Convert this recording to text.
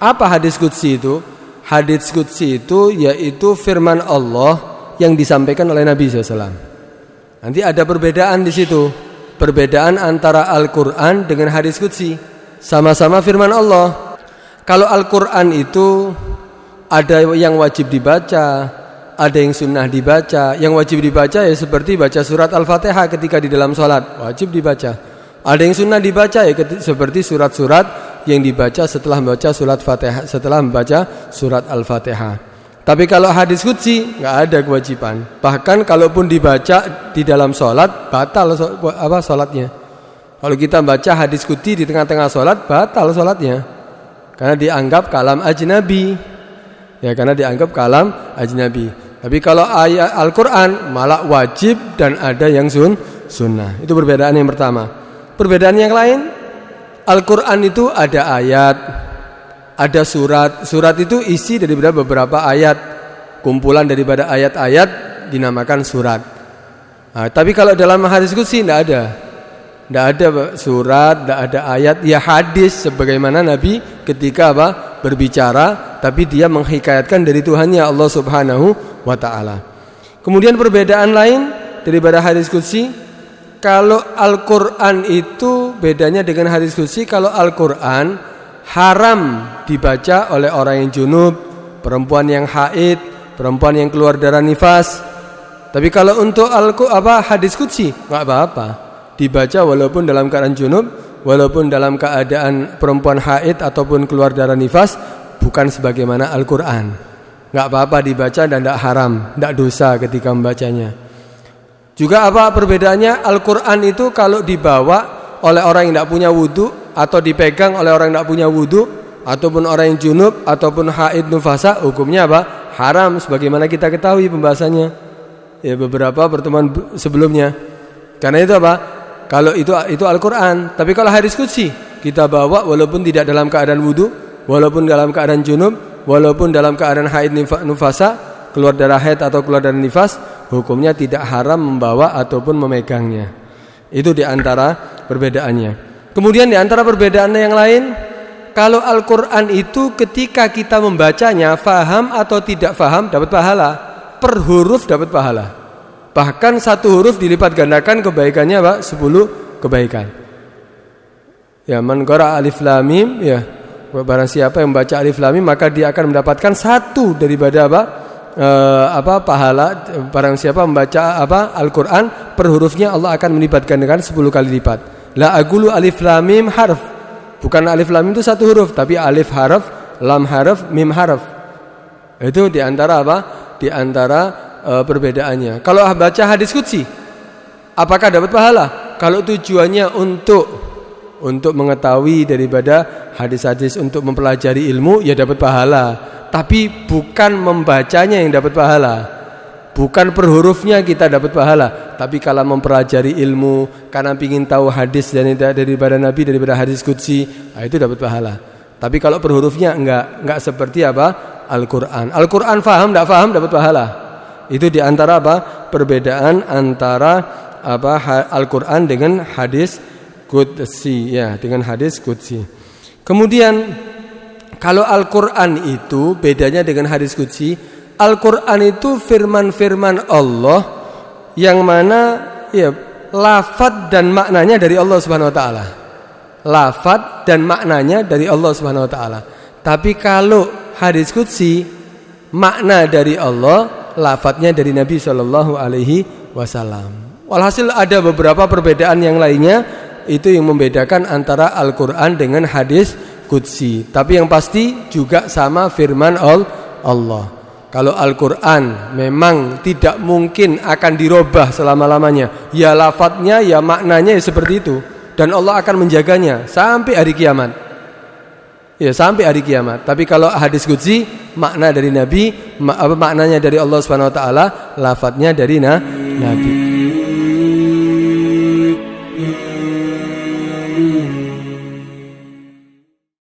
Apa hadis qudsi itu? Hadis qudsi itu yaitu firman Allah yang disampaikan oleh Nabi SAW. Nanti ada perbedaan di situ. Perbedaan antara Al-Quran dengan hadis qudsi. Sama-sama firman Allah. Kalau Al-Quran itu ada yang wajib dibaca, ada yang sunnah dibaca. Yang wajib dibaca ya seperti baca surat Al-Fatihah ketika di dalam sholat, wajib dibaca. Ada yang sunnah dibaca ya seperti surat-surat yang dibaca setelah membaca surat Fatihah, setelah membaca surat Al-Fatihah. Tapi kalau hadis qudsi nggak ada kewajiban. Bahkan kalaupun dibaca di dalam sholat batal sholatnya. Kalau kita baca hadis qudsi di tengah-tengah sholat batal sholatnya, karena dianggap kalam ajnabi. Ya, karena dianggap kalam ajnabi. Tapi kalau ayat Al-Quran malah wajib dan ada yang sunnah. Itu perbedaan yang pertama. Perbedaan yang lain, Al-Quran itu ada ayat, ada surat. Surat itu isi daripada beberapa ayat, kumpulan daripada ayat-ayat dinamakan surat. Nah, tapi kalau dalam hadis qudsi tidak ada. Tidak ada surat, tidak ada ayat. Ya hadis sebagaimana Nabi ketika berbicara, tapi dia menghikayatkan dari Tuhannya Allah Subhanahu wa ta'ala. Kemudian perbedaan lain daripada hadis qudsi, kalau Al-Quran itu bedanya dengan hadis qudsi. Kalau Al-Quran haram dibaca oleh orang yang junub, perempuan yang haid, perempuan yang keluar darah nifas. Tapi kalau untuk hadis qudsi nggak apa-apa dibaca walaupun dalam keadaan junub, walaupun dalam keadaan perempuan haid ataupun keluar darah nifas, bukan sebagaimana Al-Quran. Nggak apa-apa dibaca dan tidak haram, tidak dosa ketika membacanya. Juga apa perbedaannya? Al-Quran itu kalau dibawa oleh orang yang tidak punya wudu, atau dipegang oleh orang yang tidak punya wudu, ataupun orang yang junub, ataupun haid nufasa, hukumnya apa? Haram, sebagaimana kita ketahui pembahasannya ya beberapa pertemuan sebelumnya. Karena itu apa? Kalau itu Al-Quran. Tapi kalau hadis qudsi kita bawa walaupun tidak dalam keadaan wudu, walaupun dalam keadaan junub, walaupun dalam keadaan haid nufasa, keluar darah haid atau keluar darah nifas, hukumnya tidak haram membawa ataupun memegangnya. Itu diantara perbedaannya. Kemudian diantara perbedaannya yang lain, kalau Al-Quran itu ketika kita membacanya, faham atau tidak faham dapat pahala. Per huruf dapat pahala. Bahkan satu huruf dilipat gandakan kebaikannya 10 kebaikan. Ya, man qara alif lam mim, ya, barang siapa yang membaca alif lam mim maka dia akan mendapatkan satu daripada pahala. Barang siapa membaca Al-Quran per hurufnya Allah akan melipatkan dengan 10 kali lipat. La aqulu alif lam mim harf. Bukan alif lam mim itu satu huruf, tapi alif harf, lam harf, mim harf. Itu diantara perbedaannya. Kalau baca hadis qudsi, apakah dapat pahala? Kalau tujuannya untuk mengetahui daripada hadis-hadis, untuk mempelajari ilmu, ya dapat pahala. Tapi bukan membacanya yang dapat pahala, bukan per hurufnya kita dapat pahala. Tapi kalau mempelajari ilmu karena ingin tahu hadis daripada Nabi, daripada hadis qudsi, itu dapat pahala. Tapi kalau per hurufnya enggak seperti Al-Quran. Al-Quran faham tidak faham dapat pahala. Itu diantara perbedaan antara Al-Quran dengan hadis qudsi, ya, dengan hadis qudsi. Kemudian kalau Al-Quran itu bedanya dengan hadis qudsi, Al-Quran itu firman-firman Allah yang mana ya lafaz dan maknanya dari Allah Subhanahu wa taala. Lafaz dan maknanya dari Allah Subhanahu wa taala. Tapi kalau hadis qudsi makna dari Allah, lafaznya dari Nabi sallallahu alaihi wasallam. Walhasil ada beberapa perbedaan yang lainnya, itu yang membedakan antara Al-Quran dengan hadis qudsi. Tapi yang pasti juga sama firman Allah. Kalau Al-Quran memang tidak mungkin akan dirubah selama-lamanya. Ya lafadznya, ya maknanya ya seperti itu. Dan Allah akan menjaganya sampai hari kiamat. Ya sampai hari kiamat. Tapi kalau hadis qudsi, makna dari Nabi, maknanya dari Allah Subhanahu wa taala, lafadznya dari Nabi.